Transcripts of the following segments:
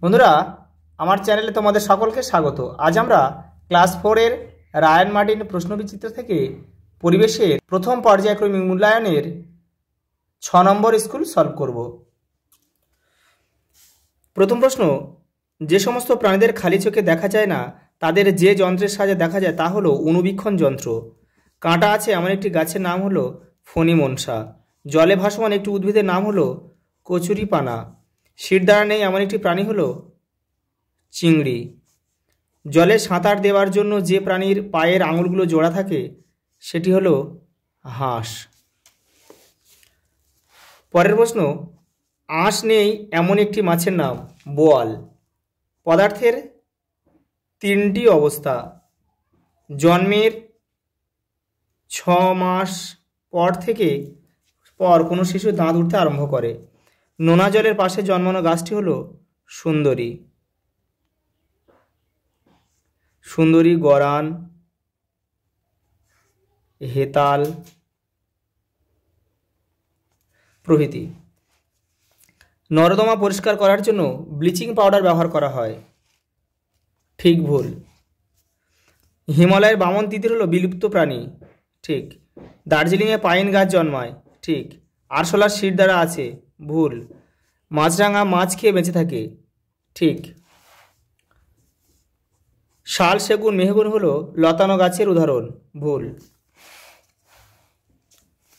বন্ধুরা, আমার চ্যানেলে তোমাদের সকলকে স্বাগত। আজ আমরা ক্লাস 4-এর রায়ান মার্টিন প্রশ্নবিচিত্র থেকে পরিবেশের প্রথম পর্যায়ক্রমিক মূল্যায়নের 6 নম্বর স্কুল সলভ করব। প্রথম প্রশ্ন, যে সমস্ত প্রাণীদের খালি চোখে দেখা যায় না তাদের যে যন্ত্রের সাহায্যে দেখা যায় তা হলো অণুবীক্ষণ যন্ত্র। কাঁটা আছে এমন একটি গাছের নাম হলো ফণিমনসা। জলে ভাসমান একটি উদ্ভিদের নাম হলো কচুরিপানা। শিরদাঁড়া নেই এমন একটি প্রাণী হলো চিংড়ি। জলে সাঁতার দেওয়ার জন্য যে প্রাণীর পায়ের আঙুলগুলো জোড়া থাকে সেটি হলো হাঁস। পরের প্রশ্ন, আঁশ নেই এমন একটি মাছের নাম বোয়াল। পদার্থের 3টি অবস্থা। জন্মের 6 মাস পর কোনো শিশু দাঁত উঠতে আরম্ভ করে। নোনা জলের পাশে জন্মানো গাছটি হলো সুন্দরী। সুন্দরী, গরান, হেতাল প্রভৃতি। নর্দমা পরিষ্কার করার জন্য ব্লিচিং পাউডার ব্যবহার করা হয়। ঠিক ভুল। হিমালয়ের বামন তিতির হলো বিলুপ্ত প্রাণী। ঠিক। দার্জিলিংয়ে পাইন গাছ জন্মায়। ঠিক। আরশোলার শিরদাঁড়া আছে। ভুল। মাছরাঙা মাছ খেয়ে বেঁচে থাকে। ঠিক। শাল, সেগুন, মেহগুন হলো লতানো গাছের উদাহরণ। ভুল।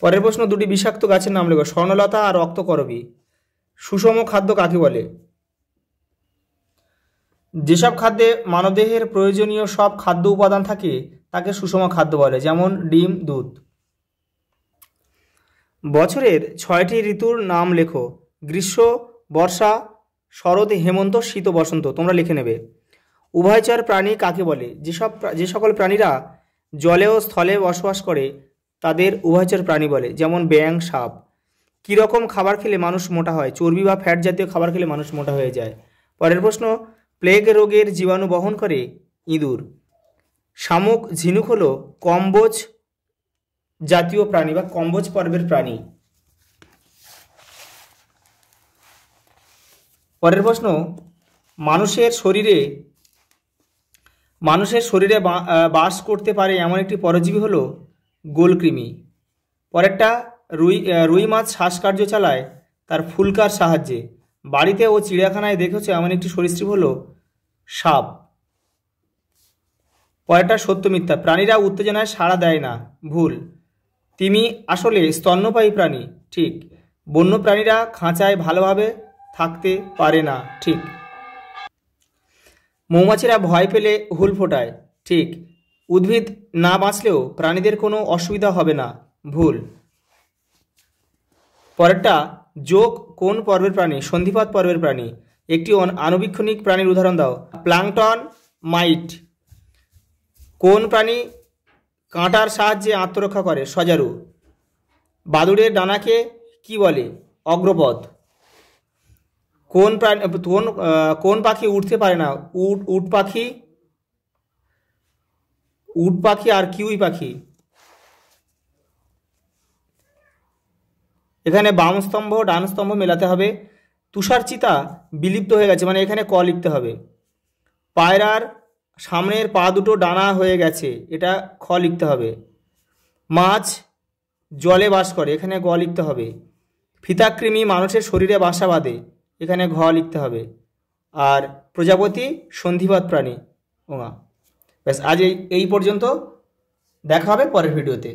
পরের প্রশ্ন, দুটি বিষাক্ত গাছের নাম লেখো। স্বর্ণলতা আর রক্তকরবী। সুষম খাদ্য কাকে বলে? যেসব খাদ্যে মানবদেহের প্রয়োজনীয় সব খাদ্য উপাদান থাকে তাকে সুষম খাদ্য বলে, যেমন ডিম, দুধ। বছরের 6টি ঋতুর নাম লেখো। গ্রীষ্ম, বর্ষা, শরৎ, হেমন্ত, শীত, বসন্ত। তোমরা লিখে নেবে। উভয়চর প্রাণী কাকে বলে? যে সকল প্রাণীরা জলে ও স্থলে বসবাস করে তাদের উভয়চর প্রাণী বলে, যেমন ব্যাঙ, সাপ। কীরকম খাবার খেলে মানুষ মোটা হয়? চর্বি বা ফ্যাট জাতীয় খাবার খেলে মানুষ মোটা হয়ে যায়। পরের প্রশ্ন, প্লেগ রোগের জীবাণু বহন করে ইঁদুর। শামুক, ঝিনুক হলো কম্বোজ জাতীয় প্রাণী বা কম্বোজ পর্বের প্রাণী। পরের প্রশ্ন, মানুষের শরীরে বাস করতে পারে এমন একটি পরজীবী হলো গোলকৃমি। পরেরটা, রুই মাছ শ্বাসকার্য চালায় তার ফুলকার সাহায্যে। বাড়িতে ও চিড়িয়াখানায় দেখেছে এমন একটি সরীসৃপ হলো সাপ। পরেরটা সত্য মিথ্যা। প্রাণীরা উত্তেজনায় সাড়া দেয় না। ভুল। তিমি আসলে স্তন্যপায়ী প্রাণী। ঠিক। বন্য প্রাণীরা খাঁচায় ভালোভাবে থাকতে পারে না। ঠিক। মৌমাছিরা ভয় পেলে হুল ফোটায়। ঠিক। উদ্ভিদ না বাঁচলেও প্রাণীদের কোনো অসুবিধা হবে না। ভুল। পরেরটা, যোগ কোন পর্বের প্রাণী? সন্ধিপাত পর্বের প্রাণী। একটি আণুবীক্ষণিক প্রাণীর উদাহরণ দাও। প্লাঙ্কটন, মাইট। কোন প্রাণী কাঁটার সাহায্যে আত্মরক্ষা করে? সজারু। বাদুড়ের ডানাকে কি বলে? অগ্রপদ। কোন পাখি উঠতে পারে না? উট পাখি আর কিউই পাখি। এখানে বাম স্তম্ভ ডান স্তম্ভ মেলাতে হবে। তুষার চিতা বিলুপ্ত হয়ে গেছে, মানে এখানে ক লিখতে হবে। পায়রার সামনের পা দুটো ডানা হয়ে গেছে, এটা খ লিখতে হবে। মাছ জলে বাস করে, এখানে গ লিখতে হবে। ফিতাকৃমি মানুষের শরীরে বাসা বাঁধে, এখানে ঘ লিখতে হবে। আর প্রজাপতি সন্ধিপাত প্রাণী। ওঙা। ব্যাস, আজ এই পর্যন্ত। দেখা হবে পরের ভিডিওতে।